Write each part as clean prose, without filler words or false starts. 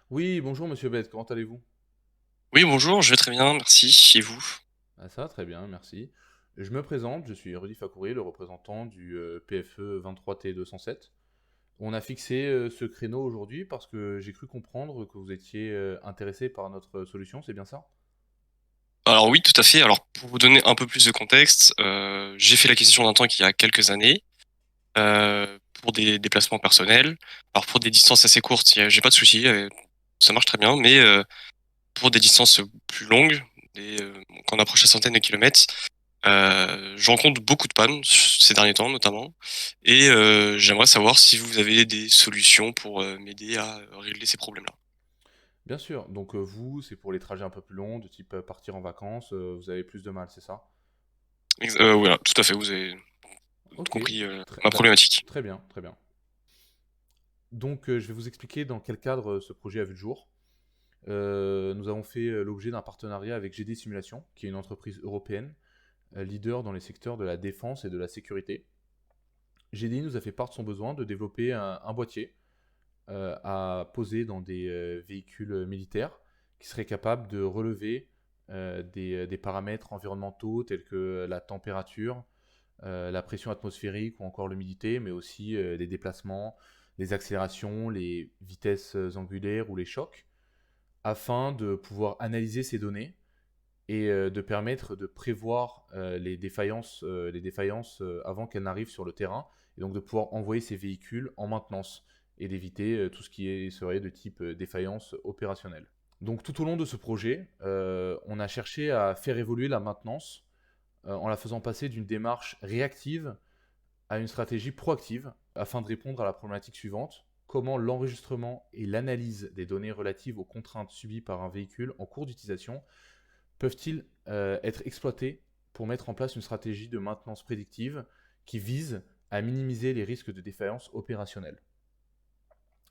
Oui, bonjour Monsieur Bête, comment allez-vous? Oui, bonjour, je vais très bien, merci. Et vous? Ah, ça va très bien, merci. Je me présente, je suis Rudy Fakouri, le représentant du PFE 23T207. On a fixé ce créneau aujourd'hui parce que j'ai cru comprendre que vous étiez intéressé par notre solution, c'est bien ça? Alors oui, tout à fait. Alors pour vous donner un peu plus de contexte, j'ai fait l'acquisition d'un tank il y a quelques années pour des déplacements personnels. Alors pour des distances assez courtes, j'ai pas de souci, ça marche très bien. Mais pour des distances plus longues, quand on approche la centaine de kilomètres, je rencontre beaucoup de pannes ces derniers temps notamment. Et j'aimerais savoir si vous avez des solutions pour m'aider à régler ces problèmes-là. Bien sûr, donc vous, c'est pour les trajets un peu plus longs, de type partir en vacances, vous avez plus de mal, c'est ça? Voilà, tout à fait, vous avez Ok, compris très, ma bah, problématique. très bien, très bien. Donc je vais vous expliquer dans quel cadre ce projet a vu le jour. Nous avons fait l'objet d'un partenariat avec GD Simulation, qui est une entreprise européenne, leader dans les secteurs de la défense et de la sécurité. GDI nous a fait part de son besoin de développer un boîtier à poser dans des véhicules militaires qui serait capable de relever des paramètres environnementaux tels que la température, la pression atmosphérique ou encore l'humidité, mais aussi les déplacements, les accélérations, les vitesses angulaires ou les chocs, afin de pouvoir analyser ces données et de permettre de prévoir les défaillances avant qu'elles n'arrivent sur le terrain, et donc de pouvoir envoyer ces véhicules en maintenance et d'éviter tout ce qui serait de type défaillance opérationnelle. Donc tout au long de ce projet, on a cherché à faire évoluer la maintenance en la faisant passer d'une démarche réactive à une stratégie proactive afin de répondre à la problématique suivante: comment l'enregistrement et l'analyse des données relatives aux contraintes subies par un véhicule en cours d'utilisation peuvent-ils être exploités pour mettre en place une stratégie de maintenance prédictive qui vise à minimiser les risques de défaillance opérationnelle.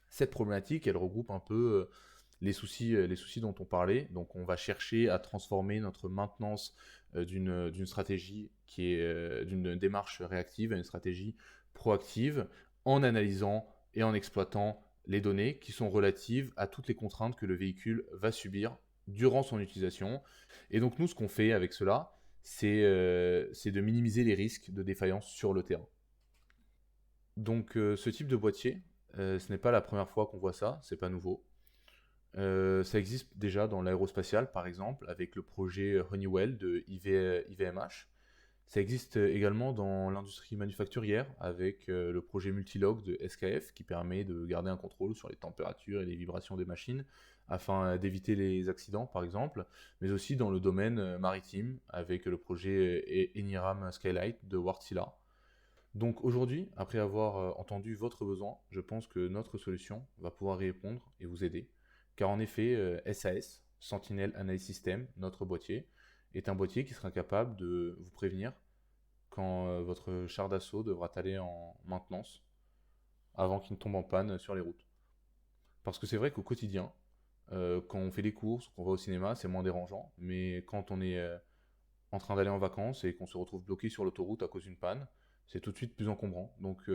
Cette problématique, elle regroupe un peu les soucis dont on parlait. Donc, on va chercher à transformer notre maintenance d'une stratégie qui est d'une démarche réactive à une stratégie proactive en analysant et en exploitant les données qui sont relatives à toutes les contraintes que le véhicule va subir durant son utilisation. Et donc, nous, ce qu'on fait avec cela, c'est de minimiser les risques de défaillance sur le terrain. Donc, ce type de boîtier, ce n'est pas la première fois qu'on voit ça, c'est pas nouveau. Ça existe déjà dans l'aérospatial, par exemple, avec le projet Honeywell de IVMH. Ça existe également dans l'industrie manufacturière, avec le projet Multilog de SKF, qui permet de garder un contrôle sur les températures et les vibrations des machines, afin d'éviter les accidents, par exemple, mais aussi dans le domaine maritime, avec le projet Eniram Skylight de Wärtsilä. Donc aujourd'hui, après avoir entendu votre besoin, je pense que notre solution va pouvoir y répondre et vous aider. Car en effet, SAS, Sentinel Analysis System, notre boîtier, est un boîtier qui sera capable de vous prévenir quand votre char d'assaut devra aller en maintenance avant qu'il ne tombe en panne sur les routes. Parce que c'est vrai qu'au quotidien, quand on fait des courses, qu'on va au cinéma, c'est moins dérangeant. Mais quand on est en train d'aller en vacances et qu'on se retrouve bloqué sur l'autoroute à cause d'une panne, c'est tout de suite plus encombrant. Donc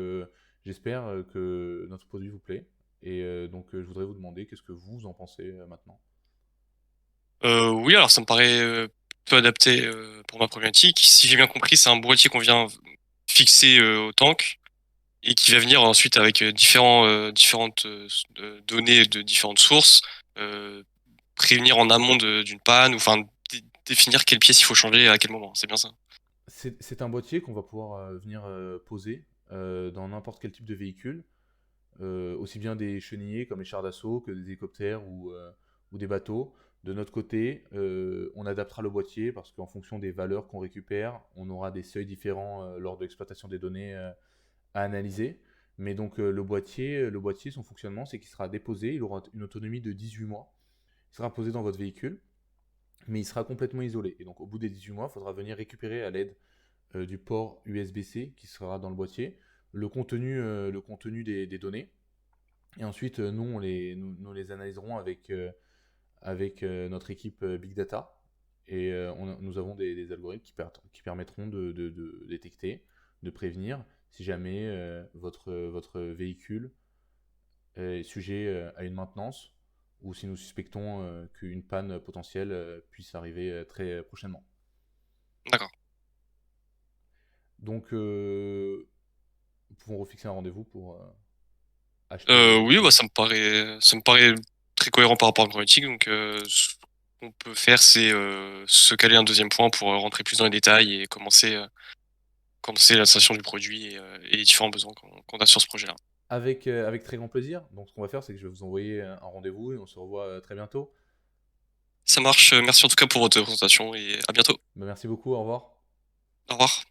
j'espère que notre produit vous plaît. Et donc je voudrais vous demander qu'est-ce que vous en pensez maintenant. Oui, alors ça me paraît peu adapté pour ma problématique. Si j'ai bien compris, c'est un boîtier qu'on vient fixer au tank et qui va venir ensuite avec différentes données de différentes sources, euh, prévenir en amont d'une panne ou enfin définir quelle pièce il faut changer à quel moment. C'est bien ça. C'est un boîtier qu'on va pouvoir venir poser dans n'importe quel type de véhicule, aussi bien des chenillés comme les chars d'assaut que des hélicoptères ou des bateaux. De notre côté, on adaptera le boîtier parce qu'en fonction des valeurs qu'on récupère, on aura des seuils différents lors de l'exploitation des données à analyser. Mais donc le boîtier, son fonctionnement, c'est qu'il sera déposé, il aura une autonomie de 18 mois. Il sera posé dans votre véhicule, mais il sera complètement isolé. Et donc au bout des 18 mois, il faudra venir récupérer à l'aide du port USB-C qui sera dans le boîtier le contenu des données. Et ensuite, nous les analyserons avec notre équipe Big Data. Et nous avons des algorithmes qui permettront de détecter, de prévenir si jamais votre véhicule est sujet à une maintenance, ou si nous suspectons qu'une panne potentielle puisse arriver très prochainement. D'accord. Donc, nous pouvons refixer un rendez-vous pour acheter le Oui, bah, projet. ça me paraît très cohérent par rapport à la problématique. Donc, ce qu'on peut faire, c'est se caler un deuxième point pour rentrer plus dans les détails et commencer l'installation du produit et les différents besoins qu'on a sur ce projet-là. Avec très grand plaisir. Donc, ce qu'on va faire, c'est que je vais vous envoyer un rendez-vous et on se revoit très bientôt. Ça marche. Merci en tout cas pour votre présentation et à bientôt. Bah, merci beaucoup, au revoir. Au revoir.